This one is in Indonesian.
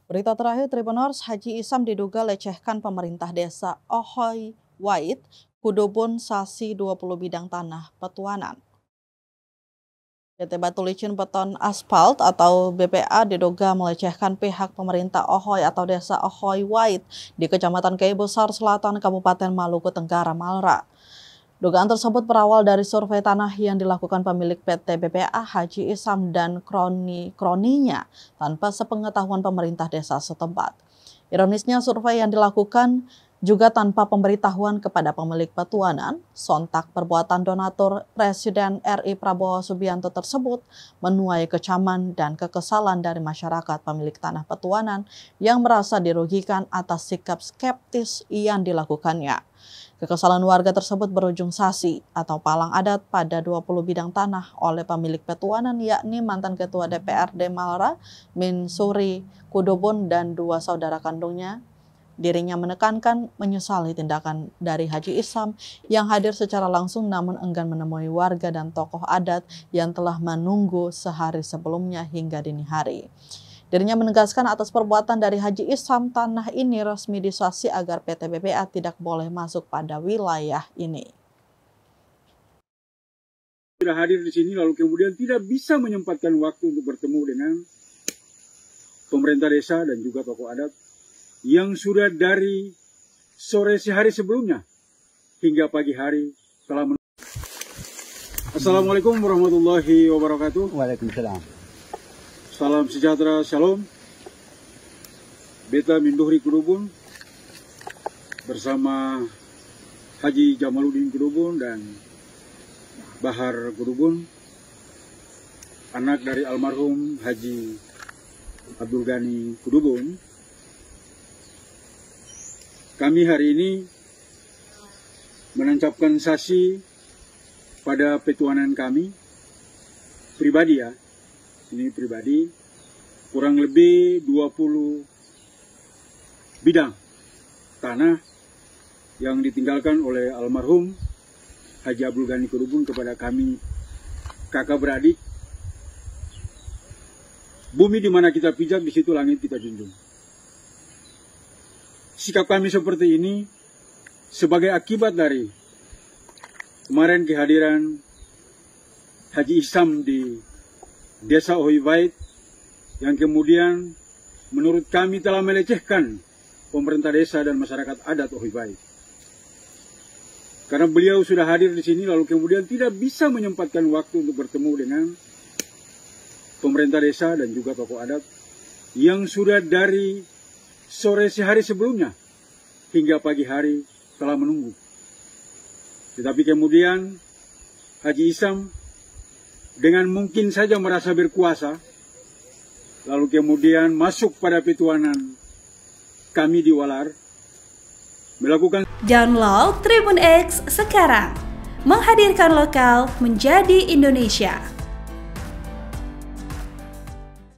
Berita terakhir, Tribuners, Haji Isam diduga lecehkan pemerintah desa Ohoy Wait, Kudubun Sasi 20 bidang tanah Petuanan. PT Batu Licin Beton Aspalt atau BPA diduga melecehkan pihak pemerintah Ohoy atau desa Ohoy Wait di Kecamatan Kai Besar Selatan, Kabupaten Maluku Tenggara, Malra. Dugaan tersebut berawal dari survei tanah yang dilakukan pemilik PT BPA Haji Isam dan kroninya tanpa sepengetahuan pemerintah desa setempat. Ironisnya, survei yang dilakukan juga tanpa pemberitahuan kepada pemilik petuanan. Sontak perbuatan donatur Presiden RI Prabowo Subianto tersebut menuai kecaman dan kekesalan dari masyarakat pemilik tanah petuanan yang merasa dirugikan atas sikap skeptis yang dilakukannya. Kekesalan warga tersebut berujung sasi atau palang adat pada 20 bidang tanah oleh pemilik petuanan, yakni mantan Ketua DPRD Malra, Min Suri Kudubun, dan 2 saudara kandungnya. Dirinya menekankan menyesali tindakan dari Haji Isam yang hadir secara langsung namun enggan menemui warga dan tokoh adat yang telah menunggu sehari sebelumnya hingga dini hari. Dirinya menegaskan atas perbuatan dari Haji Isam, tanah ini resmi disasi agar PT BPA tidak boleh masuk pada wilayah ini. Sudah hadir di sini lalu kemudian tidak bisa menyempatkan waktu untuk bertemu dengan pemerintah desa dan juga tokoh adat yang sudah dari sore sehari sebelumnya hingga pagi hari telah Assalamualaikum warahmatullahi wabarakatuh. Waalaikumsalam. Salam sejahtera, shalom. Beta Minduhri Kudubun bersama Haji Jamaluddin Kudubun dan Bahar Kudubun, anak dari almarhum Haji Abdul Ghani Kudubun. Kami hari ini menancapkan sasi pada petuanan kami pribadi ya. Ini pribadi, kurang lebih 20 bidang tanah yang ditinggalkan oleh almarhum Haji Abdul Ghani Kudubun kepada kami kakak beradik. Bumi di mana kita pijak, di situ langit kita junjung. Sikap kami seperti ini sebagai akibat dari kemarin kehadiran Haji Isam di Desa Ohoy Wait yang kemudian menurut kami telah melecehkan pemerintah desa dan masyarakat adat Ohoy Wait. Karena beliau sudah hadir di sini lalu kemudian tidak bisa menyempatkan waktu untuk bertemu dengan pemerintah desa dan juga tokoh adat yang sudah dari sore sehari sebelumnya hingga pagi hari telah menunggu. Tetapi kemudian Haji Isam dengan mungkin saja merasa berkuasa, lalu kemudian masuk pada petuanan kami di Walar, melakukan Download Tribun X sekarang, menghadirkan lokal menjadi Indonesia.